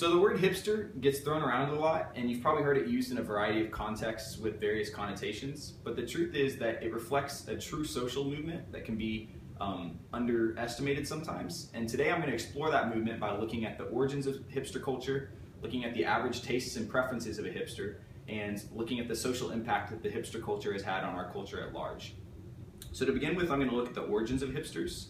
So the word hipster gets thrown around a lot, and you've probably heard it used in a variety of contexts with various connotations, but the truth is that it reflects a true social movement that can be underestimated sometimes. And today I'm going to explore that movement by looking at the origins of hipster culture, looking at the average tastes and preferences of a hipster, and looking at the social impact that the hipster culture has had on our culture at large. So to begin with, I'm going to look at the origins of hipsters.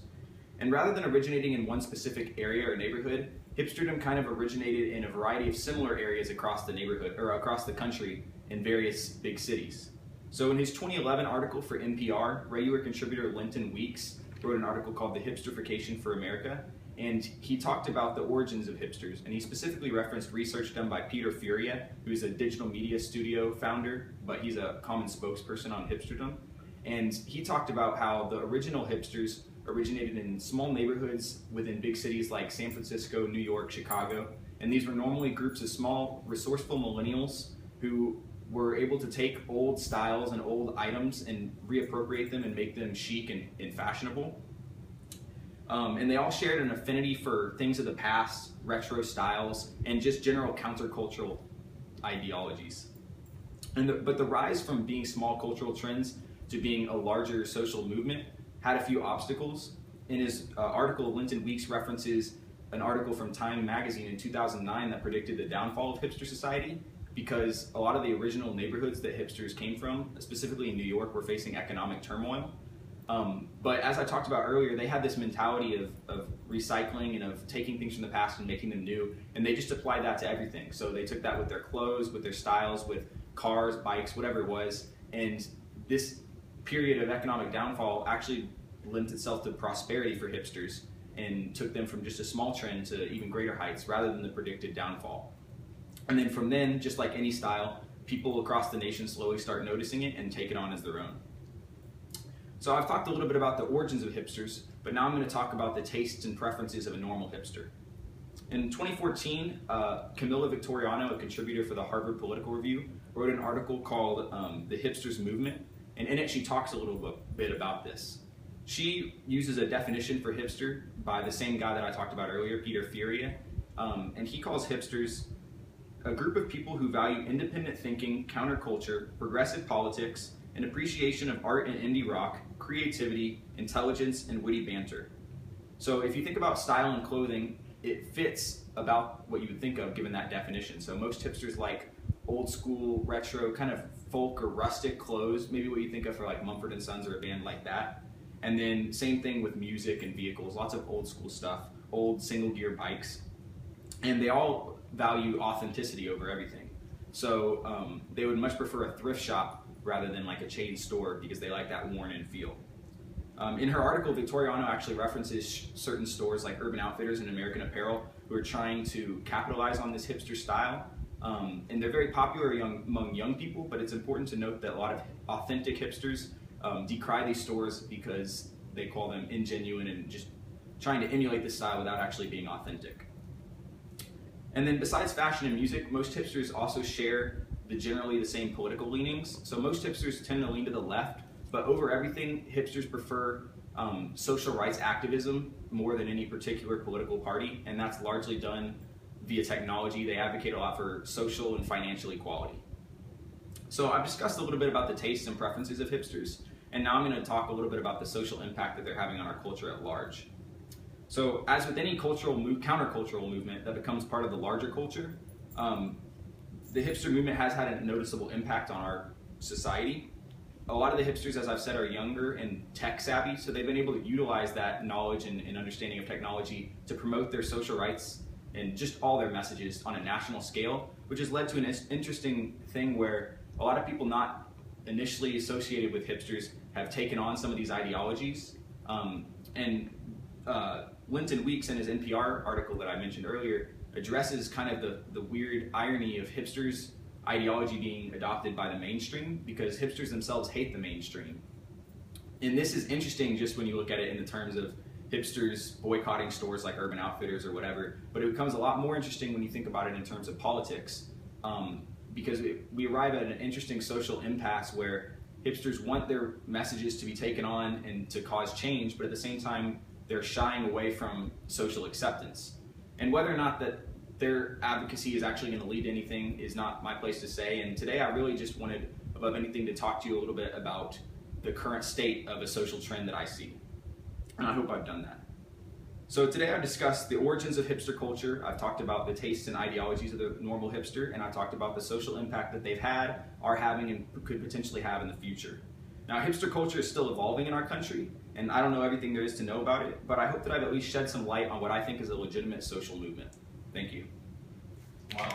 And rather than originating in one specific area or neighborhood, hipsterdom kind of originated in a variety of similar areas across the neighborhood or across the country in various big cities. So in his 2011 article for NPR, regular contributor Linton Weeks wrote an article called The Hipsterification for America, and he talked about the origins of hipsters, and he specifically referenced research done by Peter Furia, who's a digital media studio founder, but he's a common spokesperson on hipsterdom. And he talked about how the original hipsters originated in small neighborhoods within big cities like San Francisco, New York, Chicago, and these were normally groups of small, resourceful millennials who were able to take old styles and old items and reappropriate them and make them chic and fashionable. And they all shared an affinity for things of the past, retro styles, and just general countercultural ideologies. But the rise from being small cultural trends to being a larger social movement had a few obstacles. In his article, Linton Weeks references an article from Time magazine in 2009 that predicted the downfall of hipster society because a lot of the original neighborhoods that hipsters came from, specifically in New York, were facing economic turmoil. But as I talked about earlier, they had this mentality of recycling and of taking things from the past and making them new, and they just applied that to everything. So they took that with their clothes, with their styles, with cars, bikes, whatever it was, and this period of economic downfall actually lent itself to prosperity for hipsters and took them from just a small trend to even greater heights rather than the predicted downfall. And then from then, just like any style, people across the nation slowly start noticing it and take it on as their own. So I've talked a little bit about the origins of hipsters, but now I'm going to talk about the tastes and preferences of a normal hipster. In 2014, Camilla Victoriano, a contributor for the Harvard Political Review, wrote an article called The Hipsters Movement, and in it she talks a little bit about this. She uses a definition for hipster by the same guy that I talked about earlier, Peter Furia, and he calls hipsters a group of people who value independent thinking, counterculture, progressive politics, an appreciation of art and indie rock, creativity, intelligence, and witty banter. So if you think about style and clothing, it fits about what you would think of given that definition. So most hipsters like old school, retro, kind of folk or rustic clothes, maybe what you think of for like Mumford & Sons or a band like that. And then same thing with music and vehicles, lots of old school stuff, old single gear bikes. And they all value authenticity over everything. So they would much prefer a thrift shop rather than like a chain store because they like that worn-in feel. In her article, Victoriano actually references certain stores like Urban Outfitters and American Apparel who are trying to capitalize on this hipster style. And they're very popular among young people, but it's important to note that a lot of authentic hipsters decry these stores because they call them ingenuine and just trying to emulate this style without actually being authentic. And then besides fashion and music, most hipsters also share generally the same political leanings. So most hipsters tend to lean to the left, but over everything, hipsters prefer social rights activism more than any particular political party, and that's largely done via technology. They advocate a lot for social and financial equality. So I've discussed a little bit about the tastes and preferences of hipsters, and now I'm going to talk a little bit about the social impact that they're having on our culture at large. So as with any countercultural movement that becomes part of the larger culture, the hipster movement has had a noticeable impact on our society. A lot of the hipsters, as I've said, are younger and tech savvy, so they've been able to utilize that knowledge and understanding of technology to promote their social rights and just all their messages on a national scale, which has led to an interesting thing where a lot of people not initially associated with hipsters have taken on some of these ideologies. Linton Weeks in his NPR article that I mentioned earlier addresses kind of the weird irony of hipsters' ideology being adopted by the mainstream because hipsters themselves hate the mainstream. And this is interesting just when you look at it in the terms of hipsters boycotting stores like Urban Outfitters or whatever, but it becomes a lot more interesting when you think about it in terms of politics because we arrive at an interesting social impasse where hipsters want their messages to be taken on and to cause change, but at the same time they're shying away from social acceptance. And whether or not that their advocacy is actually going to lead to anything is not my place to say. And today I really just wanted, above anything, to talk to you a little bit about the current state of a social trend that I see. And I hope I've done that. So today I've discussed the origins of hipster culture. I've talked about the tastes and ideologies of the normal hipster, and I talked about the social impact that they've had, are having, and could potentially have in the future. Now, hipster culture is still evolving in our country, and I don't know everything there is to know about it, but I hope that I've at least shed some light on what I think is a legitimate social movement. Thank you. Wow.